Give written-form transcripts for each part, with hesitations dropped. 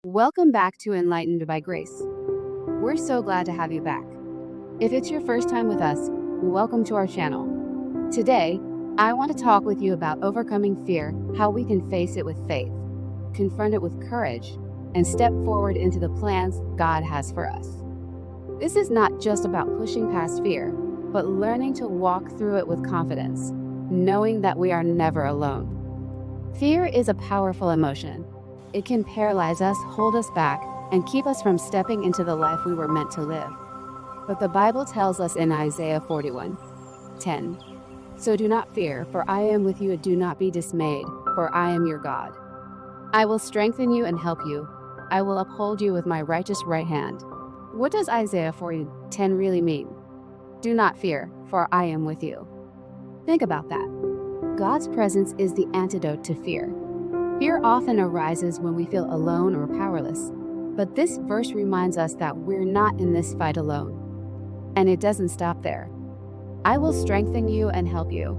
Welcome back to Enlightened by Grace. We're so glad to have you back. If it's your first time with us, welcome to our channel. Today, I want to talk with you about overcoming fear, how we can face it with faith, confront it with courage, and step forward into the plans God has for us. This is not just about pushing past fear, but learning to walk through it with confidence, knowing that we are never alone. Fear is a powerful emotion. It can paralyze us, hold us back, and keep us from stepping into the life we were meant to live. But the Bible tells us in Isaiah 41:10, "So do not fear, for I am with you, do not be dismayed, for I am your God. I will strengthen you and help you. I will uphold you with my righteous right hand." What does Isaiah 40:10 really mean? Do not fear, for I am with you. Think about that. God's presence is the antidote to fear. Fear often arises when we feel alone or powerless, but this verse reminds us that we're not in this fight alone. And it doesn't stop there. I will strengthen you and help you.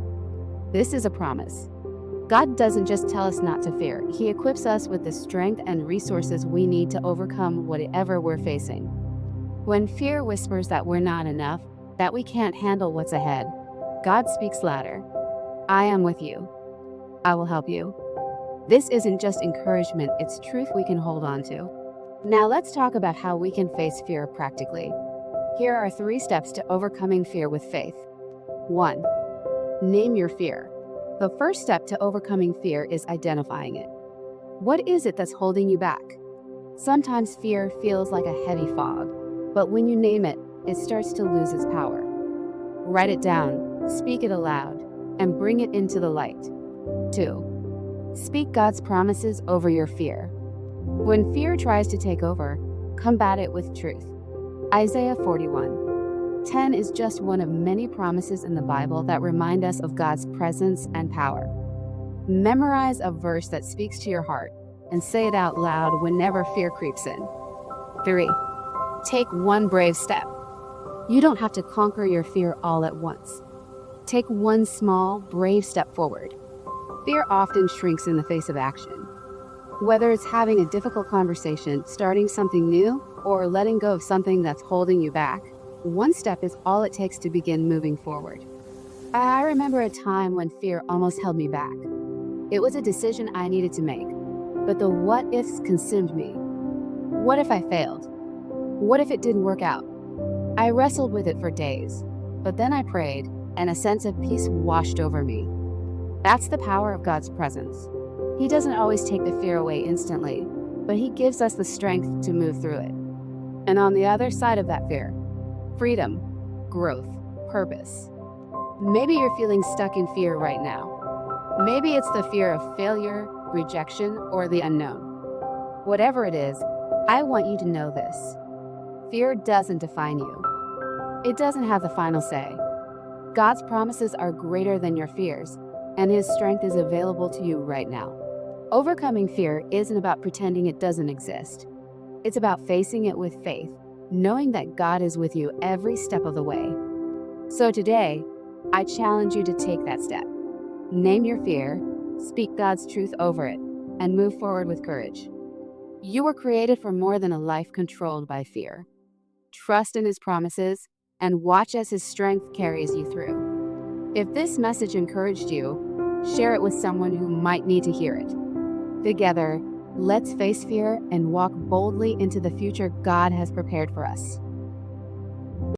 This is a promise. God doesn't just tell us not to fear, He equips us with the strength and resources we need to overcome whatever we're facing. When fear whispers that we're not enough, that we can't handle what's ahead, God speaks louder. I am with you. I will help you. This isn't just encouragement, it's truth we can hold on to. Now let's talk about how we can face fear practically. Here are 3 steps to overcoming fear with faith. 1. Name your fear. The first step to overcoming fear is identifying it. What is it that's holding you back? Sometimes fear feels like a heavy fog, but when you name it, it starts to lose its power. Write it down, speak it aloud, and bring it into the light. 2. Speak God's promises over your fear. When fear tries to take over, combat it with truth. Isaiah 41:10 is just one of many promises in the Bible that remind us of God's presence and power. Memorize a verse that speaks to your heart and say it out loud whenever fear creeps in. 3. Take one brave step. You don't have to conquer your fear all at once. Take one small, brave step forward. Fear often shrinks in the face of action. Whether it's having a difficult conversation, starting something new, or letting go of something that's holding you back, one step is all it takes to begin moving forward. I remember a time when fear almost held me back. It was a decision I needed to make, but the what-ifs consumed me. What if I failed? What if it didn't work out? I wrestled with it for days, but then I prayed, and a sense of peace washed over me. That's the power of God's presence. He doesn't always take the fear away instantly, but He gives us the strength to move through it. And on the other side of that fear, freedom, growth, purpose. Maybe you're feeling stuck in fear right now. Maybe it's the fear of failure, rejection, or the unknown. Whatever it is, I want you to know this. Fear doesn't define you. It doesn't have the final say. God's promises are greater than your fears, and His strength is available to you right now. Overcoming fear isn't about pretending it doesn't exist. It's about facing it with faith, knowing that God is with you every step of the way. So today, I challenge you to take that step. Name your fear, speak God's truth over it, and move forward with courage. You were created for more than a life controlled by fear. Trust in His promises and watch as His strength carries you through. If this message encouraged you, share it with someone who might need to hear it. Together, let's face fear and walk boldly into the future God has prepared for us.